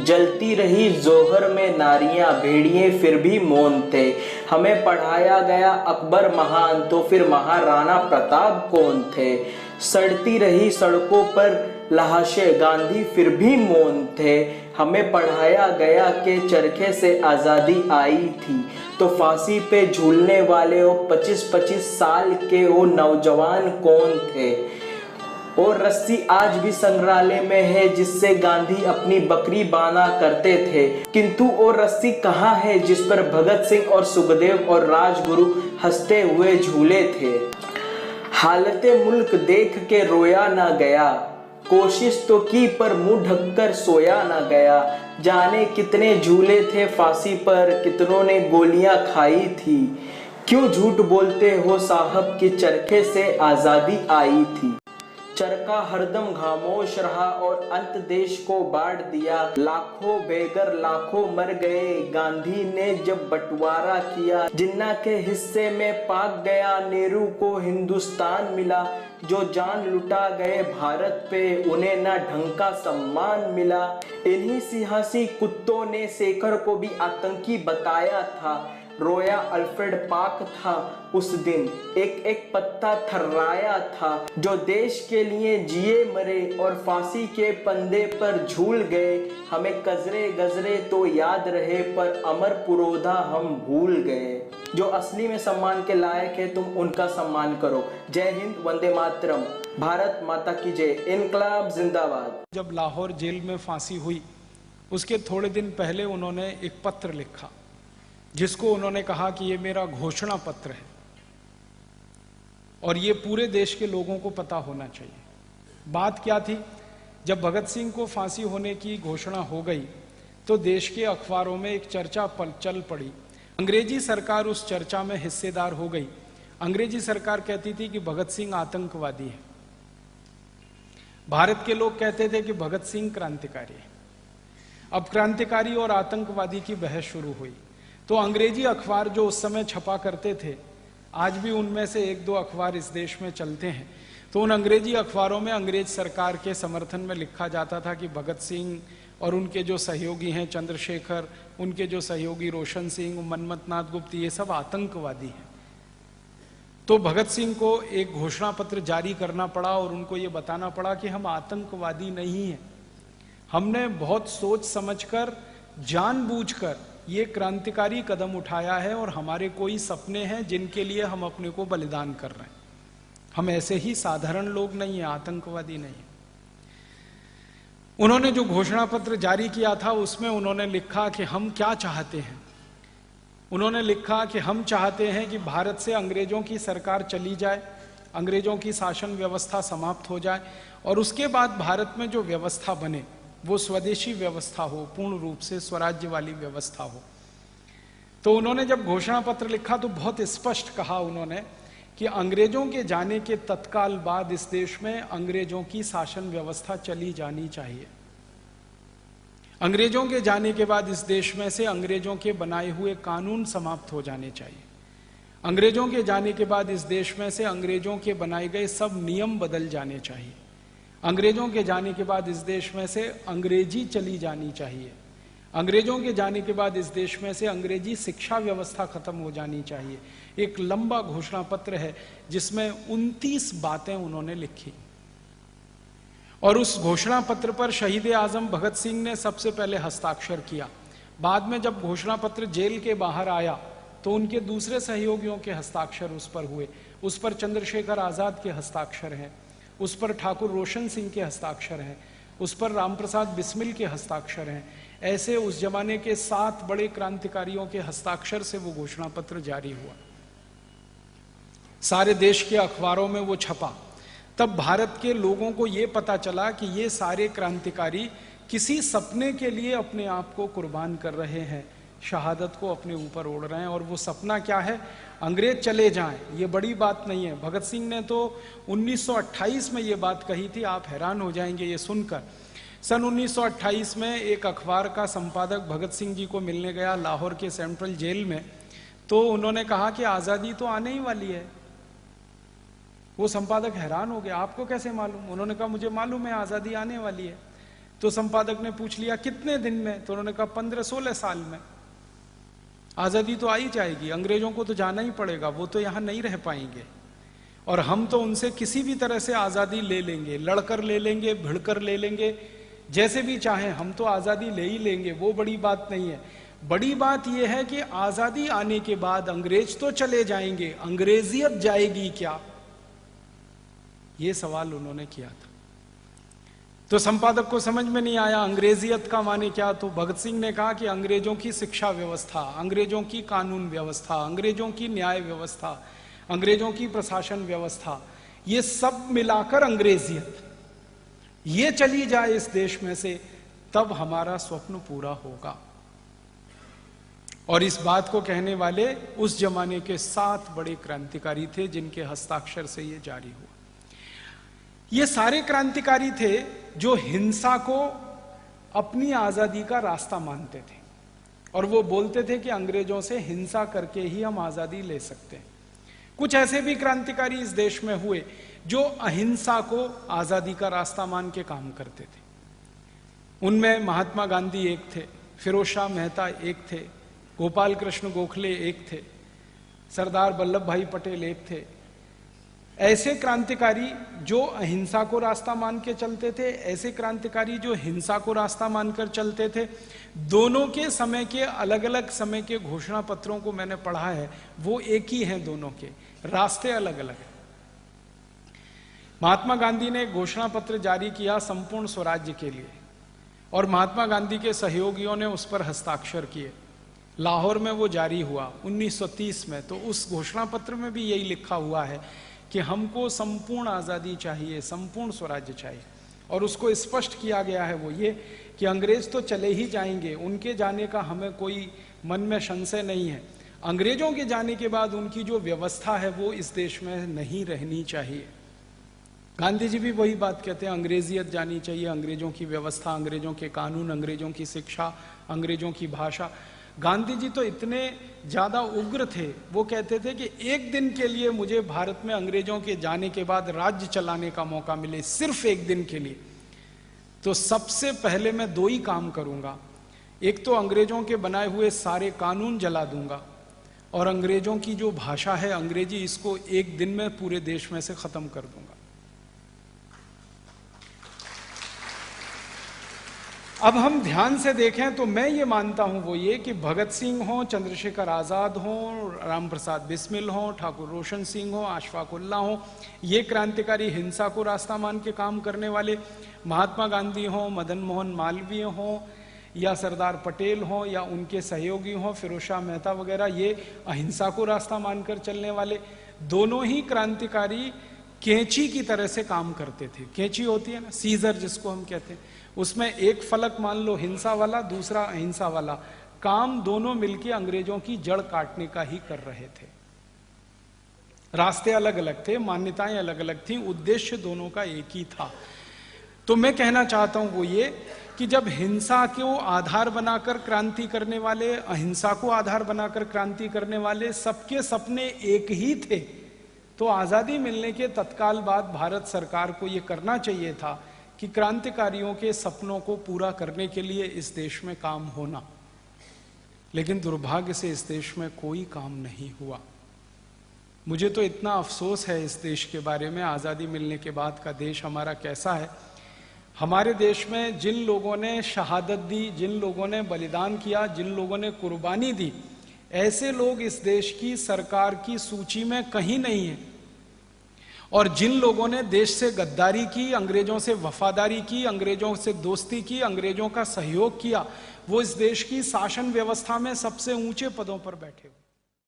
जलती रही जोहर में नारियां, भेड़िए फिर भी मौन थे। हमें पढ़ाया गया अकबर महान, तो फिर महाराणा प्रताप कौन थे। सड़ती रही सड़कों पर लाशें, गांधी फिर भी मौन थे। हमें पढ़ाया गया कि चरखे से आज़ादी आई थी, तो फांसी पे झूलने वाले वो 25-25 साल के वो नौजवान कौन थे। और रस्सी आज भी संग्रहालय में है जिससे गांधी अपनी बकरी बांधा करते थे, किंतु वो रस्सी कहाँ है जिस पर भगत सिंह और सुखदेव और राजगुरु हंसते हुए झूले थे। हालते मुल्क देख के रोया ना गया, कोशिश तो की पर मुंह ढककर सोया ना गया। जाने कितने झूले थे फांसी पर, कितनों ने गोलियां खाई थी। क्यों झूठ बोलते हो साहब कि चरखे से आजादी आई थी। चरखा हरदम खामोश रहा और अंत देश को बांट दिया। लाखों बेघर लाखों मर गए, गांधी ने जब बंटवारा किया। जिन्ना के हिस्से में पाक गया, नेहरू को हिंदुस्तान मिला। जो जान लुटा गए भारत पे, उन्हें ना ढंग का सम्मान मिला। इन्हीं सियासी कुत्तों ने शेखर को भी आतंकी बताया था। रोया अल्फ्रेड पाक था उस दिन, एक एक पत्ता थर्राया था। जो देश के लिए जिए मरे और फांसी के फंदे पर झूल गए। हमें कजरे गजरे तो याद रहे, पर अमर पुरोधा हम भूल गए। जो असली में सम्मान के लायक है तुम उनका सम्मान करो। जय हिंद, वंदे मातरम, भारत माता की जय, इनकलाब जिंदाबाद। जब लाहौर जेल में फांसी हुई उसके थोड़े दिन पहले उन्होंने एक पत्र लिखा जिसको उन्होंने कहा कि ये मेरा घोषणा पत्र है और ये पूरे देश के लोगों को पता होना चाहिए। बात क्या थी, जब भगत सिंह को फांसी होने की घोषणा हो गई तो देश के अखबारों में एक चर्चा चल पड़ी। अंग्रेजी सरकार उस चर्चा में हिस्सेदार हो गई। अंग्रेजी सरकार कहती थी कि भगत सिंह आतंकवादी है, भारत के लोग कहते थे कि भगत सिंह क्रांतिकारी है। अब क्रांतिकारी और आतंकवादी की बहस शुरू हुई। तो अंग्रेजी अखबार जो उस समय छपा करते थे, आज भी उनमें से एक दो अखबार इस देश में चलते हैं, तो उन अंग्रेजी अखबारों में अंग्रेज सरकार के समर्थन में लिखा जाता था कि भगत सिंह और उनके जो सहयोगी हैं चंद्रशेखर, उनके जो सहयोगी रोशन सिंह, मनमथनाथ गुप्त, ये सब आतंकवादी हैं। तो भगत सिंह को एक घोषणा पत्र जारी करना पड़ा और उनको ये बताना पड़ा कि हम आतंकवादी नहीं हैं। हमने बहुत सोच समझकर, जानबूझकर ये क्रांतिकारी कदम उठाया है और हमारे कोई सपने हैं जिनके लिए हम अपने को बलिदान कर रहे हैं। हम ऐसे ही साधारण लोग नहीं हैं, आतंकवादी नहीं हैं। उन्होंने जो घोषणा पत्र जारी किया था उसमें उन्होंने लिखा कि हम क्या चाहते हैं। उन्होंने लिखा कि हम चाहते हैं कि भारत से अंग्रेजों की सरकार चली जाए, अंग्रेजों की शासन व्यवस्था समाप्त हो जाए और उसके बाद भारत में जो व्यवस्था बने वो स्वदेशी व्यवस्था हो, पूर्ण रूप से स्वराज्य वाली व्यवस्था हो। तो उन्होंने जब घोषणा पत्र लिखा तो बहुत स्पष्ट कहा उन्होंने कि अंग्रेजों के जाने के तत्काल बाद इस देश में अंग्रेजों की शासन व्यवस्था चली जानी चाहिए। अंग्रेजों के जाने के बाद इस देश में से अंग्रेजों के बनाए हुए कानून समाप्त हो जाने चाहिए। अंग्रेजों के जाने के बाद इस देश में से अंग्रेजों के बनाए गए सब नियम बदल जाने चाहिए। अंग्रेजों के जाने के बाद इस देश में से अंग्रेजी चली जानी चाहिए। अंग्रेजों के जाने के बाद इस देश में से अंग्रेजी शिक्षा व्यवस्था खत्म हो जानी चाहिए। एक लंबा घोषणा पत्र है जिसमें 29 बातें उन्होंने लिखी और उस घोषणा पत्र पर शहीद आजम भगत सिंह ने सबसे पहले हस्ताक्षर किया। बाद में जब घोषणा पत्र जेल के बाहर आया तो उनके दूसरे सहयोगियों के हस्ताक्षर उस पर हुए। उस पर चंद्रशेखर आजाद के हस्ताक्षर हैं, उस पर ठाकुर रोशन सिंह के हस्ताक्षर हैं, उस पर रामप्रसाद बिस्मिल के हस्ताक्षर हैं। ऐसे उस जमाने के 7 बड़े क्रांतिकारियों के हस्ताक्षर से वो घोषणा पत्र जारी हुआ। सारे देश के अखबारों में वो छपा। तब भारत के लोगों को ये पता चला कि ये सारे क्रांतिकारी किसी सपने के लिए अपने आप को कुर्बान कर रहे हैं, शहादत को अपने ऊपर ओढ़ रहे हैं। और वो सपना क्या है? अंग्रेज चले जाएं। ये बड़ी बात नहीं है। भगत सिंह ने तो 1928 में ये बात कही थी, आप हैरान हो जाएंगे ये सुनकर। सन 1928 में एक अखबार का संपादक भगत सिंह जी को मिलने गया लाहौर के सेंट्रल जेल में, तो उन्होंने कहा कि आज़ादी तो आने ही वाली है। वो संपादक हैरान हो गया, आपको कैसे मालूम? उन्होंने कहा मुझे मालूम है आज़ादी आने वाली है। तो संपादक ने पूछ लिया कितने दिन में, तो उन्होंने कहा 15-16 साल में आजादी तो आ ही जाएगी, अंग्रेजों को तो जाना ही पड़ेगा, वो तो यहां नहीं रह पाएंगे और हम तो उनसे किसी भी तरह से आजादी ले लेंगे, लड़कर ले लेंगे, भिड़कर ले लेंगे, जैसे भी चाहें हम तो आजादी ले ही लेंगे, वो बड़ी बात नहीं है। बड़ी बात यह है कि आजादी आने के बाद अंग्रेज तो चले जाएंगे, अंग्रेजियत जाएगी क्या, यह सवाल उन्होंने किया था। तो संपादक को समझ में नहीं आया अंग्रेजियत का माने क्या, तो भगत सिंह ने कहा कि अंग्रेजों की शिक्षा व्यवस्था, अंग्रेजों की कानून व्यवस्था, अंग्रेजों की न्याय व्यवस्था, अंग्रेजों की प्रशासन व्यवस्था, ये सब मिलाकर अंग्रेजियत, ये चली जाए इस देश में से, तब हमारा स्वप्न पूरा होगा। और इस बात को कहने वाले उस जमाने के 7 बड़े क्रांतिकारी थे जिनके हस्ताक्षर से ये जारी हुआ। ये सारे क्रांतिकारी थे जो हिंसा को अपनी आजादी का रास्ता मानते थे और वो बोलते थे कि अंग्रेजों से हिंसा करके ही हम आजादी ले सकते हैं। कुछ ऐसे भी क्रांतिकारी इस देश में हुए जो अहिंसा को आजादी का रास्ता मान के काम करते थे। उनमें महात्मा गांधी एक थे, फिरोज शाह मेहता एक थे, गोपाल कृष्ण गोखले एक थे, सरदार वल्लभ भाई पटेल एक थे। ऐसे क्रांतिकारी जो अहिंसा को रास्ता मान के चलते थे, ऐसे क्रांतिकारी जो हिंसा को रास्ता मानकर चलते थे, दोनों के समय के अलग अलग समय के घोषणा पत्रों को मैंने पढ़ा है, वो एक ही हैं, दोनों के रास्ते अलग अलग हैं। महात्मा गांधी ने एक घोषणा पत्र जारी किया संपूर्ण स्वराज्य के लिए और महात्मा गांधी के सहयोगियों ने उस पर हस्ताक्षर किए। लाहौर में वो जारी हुआ 1930 में। तो उस घोषणा पत्र में भी यही लिखा हुआ है कि हमको संपूर्ण आजादी चाहिए, संपूर्ण स्वराज्य चाहिए। और उसको स्पष्ट किया गया है वो ये कि अंग्रेज तो चले ही जाएंगे, उनके जाने का हमें कोई मन में संशय नहीं है। अंग्रेजों के जाने के बाद उनकी जो व्यवस्था है वो इस देश में नहीं रहनी चाहिए। गांधी जी भी वही बात कहते हैं, अंग्रेजियत जानी चाहिए, अंग्रेजों की व्यवस्था, अंग्रेजों के कानून, अंग्रेजों की शिक्षा, अंग्रेजों की भाषा। गांधी जी तो इतने ज्यादा उग्र थे, वो कहते थे कि एक दिन के लिए मुझे भारत में अंग्रेजों के जाने के बाद राज्य चलाने का मौका मिले, सिर्फ एक दिन के लिए, तो सबसे पहले मैं 2 ही काम करूंगा। एक तो अंग्रेजों के बनाए हुए सारे कानून जला दूंगा और अंग्रेजों की जो भाषा है अंग्रेजी, इसको एक दिन में पूरे देश में से खत्म कर दूंगा। अब हम ध्यान से देखें तो मैं ये मानता हूं वो ये कि भगत सिंह हो, चंद्रशेखर आजाद हो, राम प्रसाद बिस्मिल हो, ठाकुर रोशन सिंह हो, अशफाक उल्लाह हो, ये क्रांतिकारी हिंसा को रास्ता मान के काम करने वाले, महात्मा गांधी हो, मदन मोहन मालवीय हो, या सरदार पटेल हो, या उनके सहयोगी हो फिरोज शाह मेहता वगैरह, ये अहिंसा को रास्ता मानकर चलने वाले, दोनों ही क्रांतिकारी कैंची की तरह से काम करते थे। कैंची होती है ना, सीजर जिसको हम कहते हैं, उसमें एक फलक मान लो हिंसा वाला, दूसरा अहिंसा वाला, काम दोनों मिलकर अंग्रेजों की जड़ काटने का ही कर रहे थे। रास्ते अलग अलग थे, मान्यताएं अलग अलग थी, उद्देश्य दोनों का एक ही था। तो मैं कहना चाहता हूं वो ये कि जब हिंसा को आधार बनाकर क्रांति करने वाले, अहिंसा को आधार बनाकर क्रांति करने वाले सबके सपने एक ही थे, तो आजादी मिलने के तत्काल बाद भारत सरकार को यह करना चाहिए था कि क्रांतिकारियों के सपनों को पूरा करने के लिए इस देश में काम होना। लेकिन दुर्भाग्य से इस देश में कोई काम नहीं हुआ। मुझे तो इतना अफसोस है इस देश के बारे में, आजादी मिलने के बाद का देश हमारा कैसा है। हमारे देश में जिन लोगों ने शहादत दी, जिन लोगों ने बलिदान किया, जिन लोगों ने कुर्बानी दी, ऐसे लोग इस देश की सरकार की सूची में कहीं नहीं है। और जिन लोगों ने देश से गद्दारी की, अंग्रेजों से वफादारी की, अंग्रेजों से दोस्ती की, अंग्रेजों का सहयोग किया, वो इस देश की शासन व्यवस्था में सबसे ऊंचे पदों पर बैठे हुए।